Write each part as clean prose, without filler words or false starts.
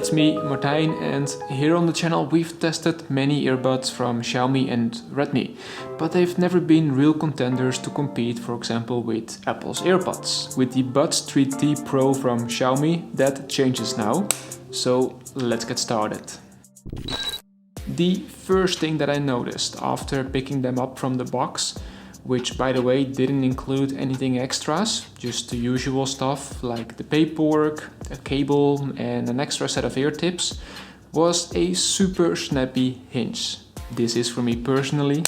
it's me, Martijn, and here on the channel we've tested many earbuds from Xiaomi and Redmi, but they've never been real contenders to compete, for example, with Apple's AirPods. With the Buds 3T Pro from Xiaomi, that changes now, so let's get started. The first thing that I noticed after picking them up from the box, which by the way didn't include anything extras, just the usual stuff like the paperwork, a cable and an extra set of ear tips, was a super snappy hinge. This is, for me personally,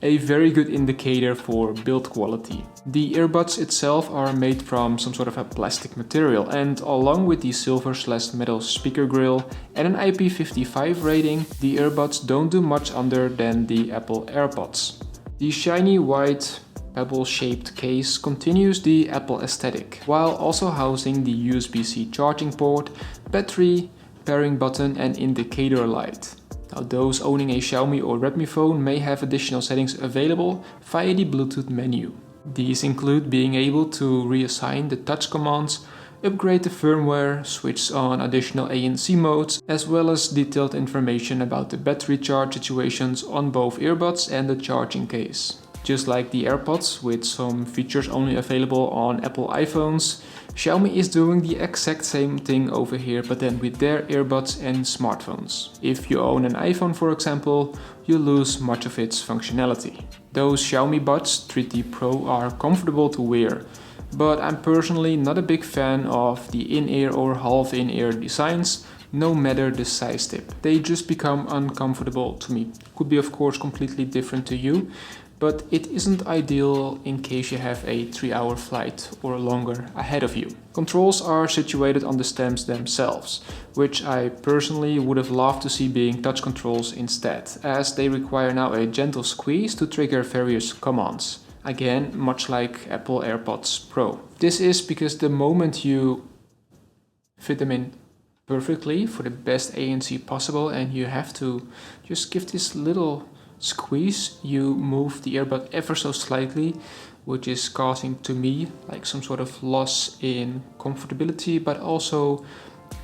a very good indicator for build quality. The earbuds itself are made from some sort of a plastic material, and along with the silver/metal speaker grill and an IP55 rating, the earbuds don't do much under than the Apple AirPods. The shiny white pebble-shaped case continues the Apple aesthetic, while also housing the USB-C charging port, battery, pairing button and indicator light. Now, those owning a Xiaomi or Redmi phone may have additional settings available via the Bluetooth menu. These include being able to reassign the touch commands, upgrade the firmware, switch on additional ANC modes, as well as detailed information about the battery charge situations on both earbuds and the charging case. Just like the AirPods, with some features only available on Apple iPhones, Xiaomi is doing the exact same thing over here, but then with their earbuds and smartphones. If you own an iPhone, for example, you lose much of its functionality. Those Xiaomi Buds 3T Pro are comfortable to wear, but I'm personally not a big fan of the in-ear or half-in-ear designs, no matter the size tip. They just become uncomfortable to me. Could be of course completely different to you, but it isn't ideal in case you have a 3-hour flight or longer ahead of you. Controls are situated on the stems themselves, which I personally would have loved to see being touch controls instead, as they require now a gentle squeeze to trigger various commands. Again, much like Apple AirPods Pro. This is because the moment you fit them in perfectly for the best ANC possible and you have to just give this little squeeze, you move the earbud ever so slightly, which is causing to me like some sort of loss in comfortability, but also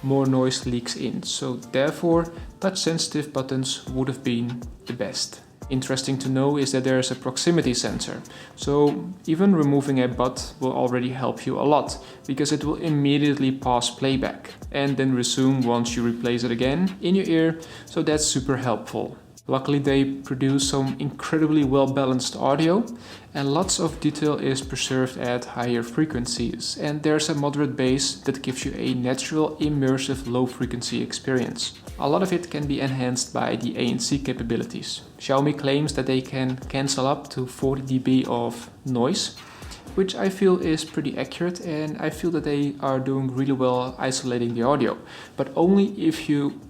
more noise leaks in. So therefore, touch sensitive buttons would have been the best. Interesting to know is that there is a proximity sensor, so even removing a bud will already help you a lot, because it will immediately pause playback and then resume once you replace it again in your ear, so that's super helpful. Luckily they produce some incredibly well balanced audio and lots of detail is preserved at higher frequencies, and there's a moderate bass that gives you a natural immersive low frequency experience. A lot of it can be enhanced by the ANC capabilities. Xiaomi claims that they can cancel up to 40 dB of noise, which I feel is pretty accurate, and I feel that they are doing really well isolating the audio, but only if you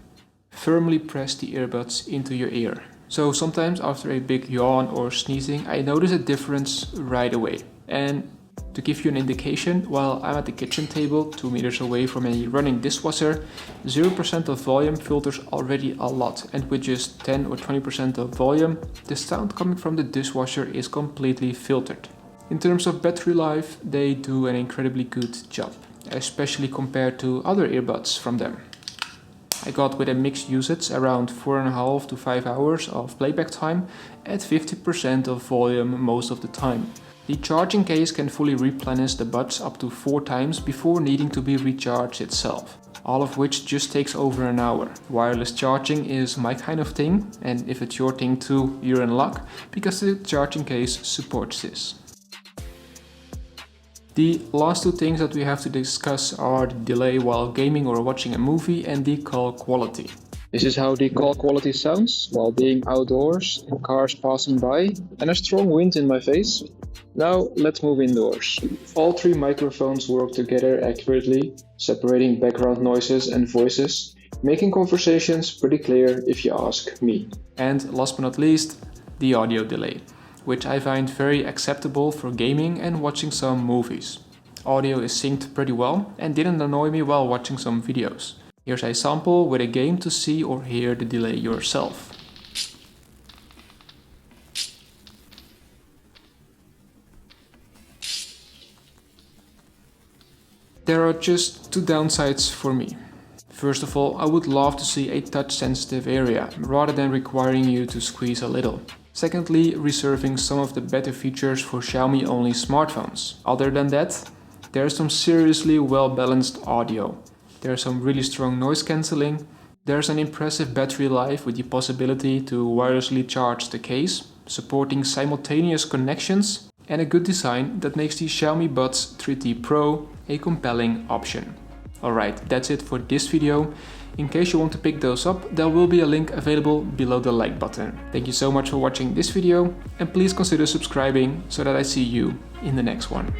firmly press the earbuds into your ear. So sometimes after a big yawn or sneezing, I notice a difference right away. And to give you an indication, while I'm at the kitchen table 2 meters away from a running dishwasher, 0% of volume filters already a lot, and with just 10 or 20% of volume, the sound coming from the dishwasher is completely filtered. In terms of battery life, they do an incredibly good job, especially compared to other earbuds from them. I got with a mixed usage around 4.5 to 5 hours of playback time at 50% of volume most of the time. The charging case can fully replenish the buds up to 4 times before needing to be recharged itself, all of which just takes over an hour. Wireless charging is my kind of thing, and if it's your thing too, you're in luck, because the charging case supports this. The last two things that we have to discuss are the delay while gaming or watching a movie and the call quality. This is how the call quality sounds while being outdoors, cars passing by and a strong wind in my face. Now let's move indoors. All 3 microphones work together accurately, separating background noises and voices, making conversations pretty clear if you ask me. And last but not least, the audio delay, which I find very acceptable for gaming and watching some movies. Audio is synced pretty well and didn't annoy me while watching some videos. Here's a sample with a game to see or hear the delay yourself. There are just 2 downsides for me. First of all, I would love to see a touch-sensitive area, rather than requiring you to squeeze a little. Secondly, reserving some of the better features for Xiaomi-only smartphones. Other than that, there's some seriously well-balanced audio. There's some really strong noise cancelling. There's an impressive battery life with the possibility to wirelessly charge the case, supporting simultaneous connections, and a good design that makes the Xiaomi Buds 3T Pro a compelling option. Alright, that's it for this video. In case you want to pick those up, there will be a link available below the like button. Thank you so much for watching this video, and please consider subscribing so that I see you in the next one.